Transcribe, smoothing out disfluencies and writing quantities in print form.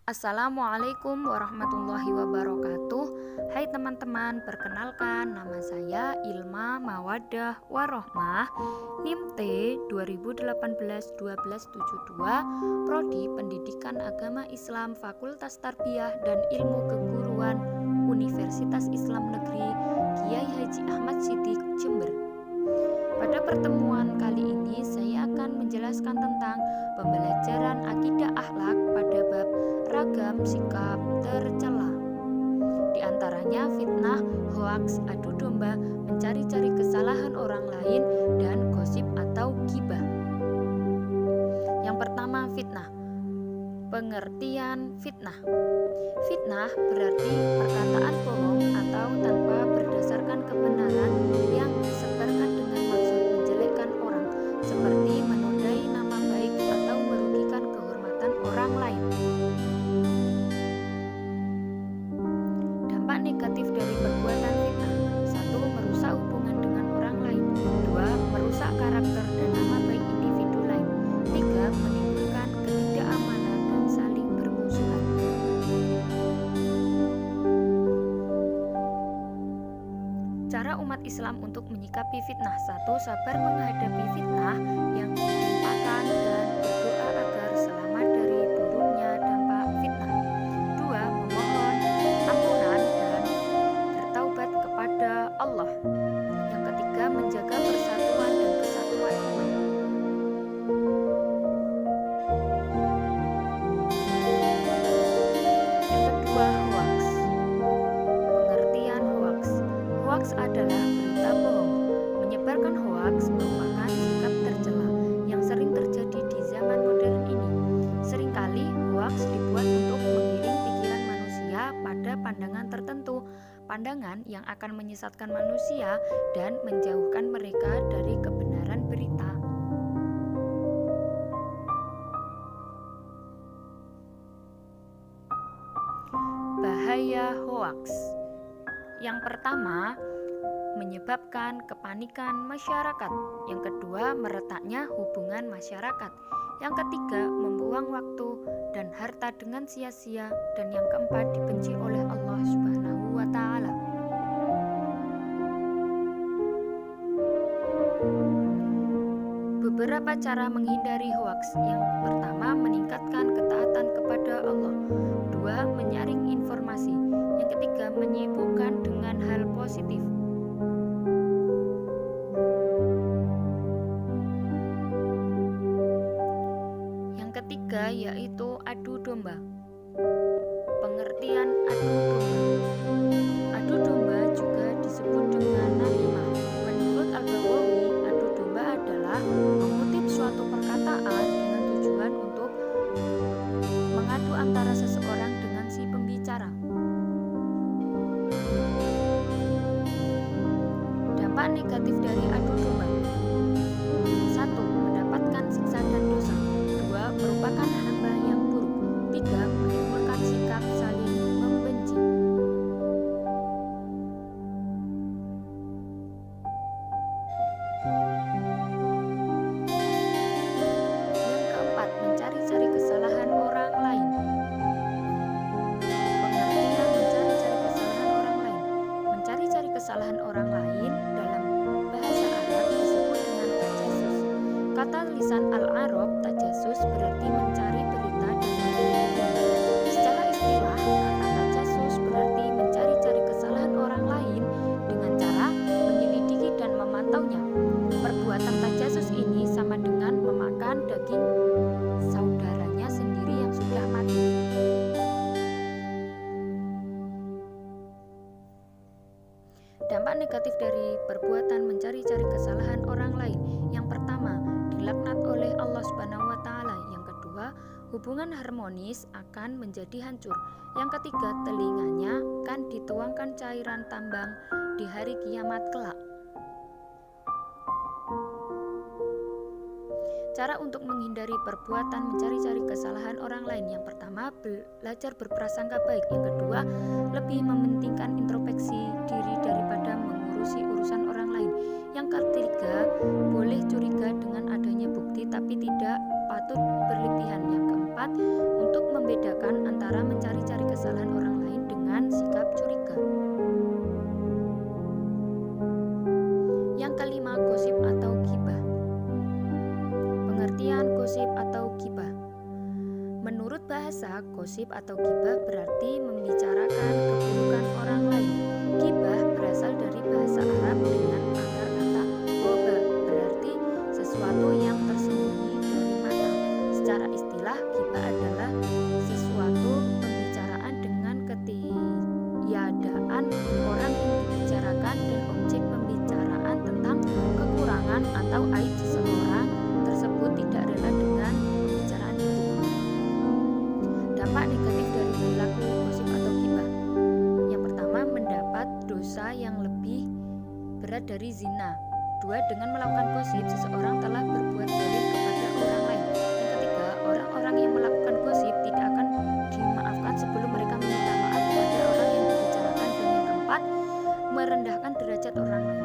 Assalamualaikum warahmatullahi wabarakatuh. Hai teman-teman, perkenalkan nama saya Ilma Mawadah Warohmah, NIM T 2018-1272, Prodi Pendidikan Agama Islam Fakultas Tarbiyah dan Ilmu Keguruan Universitas Islam Negeri Kiai Haji Ahmad Siddiq Jember. Pada pertemuan kali ini saya akan menjelaskan tentang pembelajaran akidah akhlak pada bab ragam sikap tercela. Di antaranya fitnah, hoaks, adu domba, mencari-cari kesalahan orang lain, dan gosip atau ghibah. Yang pertama, fitnah. Pengertian fitnah. Fitnah berarti perkataan bohong atau tanpa berdasarkan kebenaran yang disebarkan dengan maksud menjelekkan orang, seperti menodai nama baik atau merugikan kehormatan orang lain. Dampak negatif dari perbuatan fitnah: 1. Merusak hubungan dengan orang lain. 2. Merusak karakter dan nama baik individu lain. 3. Menimbulkan ketidakamanan dan saling bermusuhan. Cara umat Islam untuk menyikapi fitnah: 1. Sabar menghadapi fitnah yang ditimpakan dan berdoa agar selamat dari buruknya dampak fitnah. 2. Memohon ampunan dan bertaubat kepada Allah. Yang ketiga, menjaga persatuan dan kesatuan umat. Yang kedua, hoaks. Pengertian hoaks. Hoaks adalah berita bohong. Menyebarkan hoaks merupakan sikap tercela yang sering terjadi di zaman modern ini. Seringkali hoaks dibuat untuk menggiring pikiran manusia pada pandangan tertentu, pandangan yang akan menyesatkan manusia dan menjauhkan mereka dari kebenaran berita. Bahaya hoaks. Yang pertama, menyebabkan kepanikan masyarakat. Yang kedua, meretaknya hubungan masyarakat. Yang ketiga, membuang waktu dan harta dengan sia-sia. Dan yang keempat, dibenci oleh Allah Subhanahu wa Ta'ala. Beberapa cara menghindari hoaks. Yang pertama, meningkatkan ketaatan kepada Allah. 2. Menyaring informasi. Yang ketiga, menyibukkan dengan hal positif. Yang ketiga yaitu adu domba. Pengertian adu domba. Adu domba juga disebut dengan namimah. Menurut Al-Baghawi, adu domba adalah mengutip suatu perkataan dengan tujuan untuk mengadu antara seseorang dengan si pembicara. Dampak negatif dari adu domba: 1. Mendapatkan siksa dan dosa. 2. Merupakan hamba yang buruk. 3. Menimbulkan sikap saling membenci. Yang keempat, mencari-cari kesalahan orang lain. Pengertian mencari-cari kesalahan orang lain. Mencari-cari kesalahan orang lain dalam bahasa Arab disebut dengan tajassus. Kata lisan Al-Arab, tajassus berarti mencari berita dan menyelidiki. Secara istilah, kata tajassus berarti mencari-cari kesalahan orang lain dengan cara menyelidiki dan memantaunya. Perbuatan tajassus ini sama dengan memakan daging saudaranya sendiri yang sudah mati. Dampak negatif dari perbuatan mencari-cari kesalahan orang lain: yang pertama, dilaknat oleh Allah Subhanahu wa Ta'ala. Yang kedua, hubungan harmonis akan menjadi hancur. Yang ketiga, telinganya akan dituangkan cairan tambang di hari kiamat kelak. Cara untuk menghindari perbuatan mencari-cari kesalahan orang lain: yang pertama, belajar berprasangka baik. Yang kedua, lebih mementingkan introspeksi diri daripada mengurusi urusan orang lain. Yang ketiga, boleh curiga dengan adanya bukti tapi tidak patut berlebihan. Yang keempat, untuk membedakan antara Menurut bahasa, gosip atau gibah berarti membicarakan keburukan orang lain. Gibah berasal dari bahasa Arab dengan akar kata ghoba, berarti sesuatu yang tersembunyi dari mata. Secara istilah, gibah adalah sesuatu pembicaraan dengan ketiadaan orang yang dibicarakan dan objek pembicaraan tentang kekurangan atau aib seseorang tersebut tidak rela dengan pembicaraan itu. Dampak negatif dari perilaku gosip atau gibah. Yang pertama, mendapat dosa yang lebih berat dari zina. Dua, dengan melakukan gosip, seseorang telah berbuat zalim kepada orang lain. Yang ketiga, orang-orang yang melakukan gosip tidak akan dimaafkan sebelum mereka meminta maaf kepada orang yang dibicarakan. Dan yang keempat, merendahkan derajat orang lain.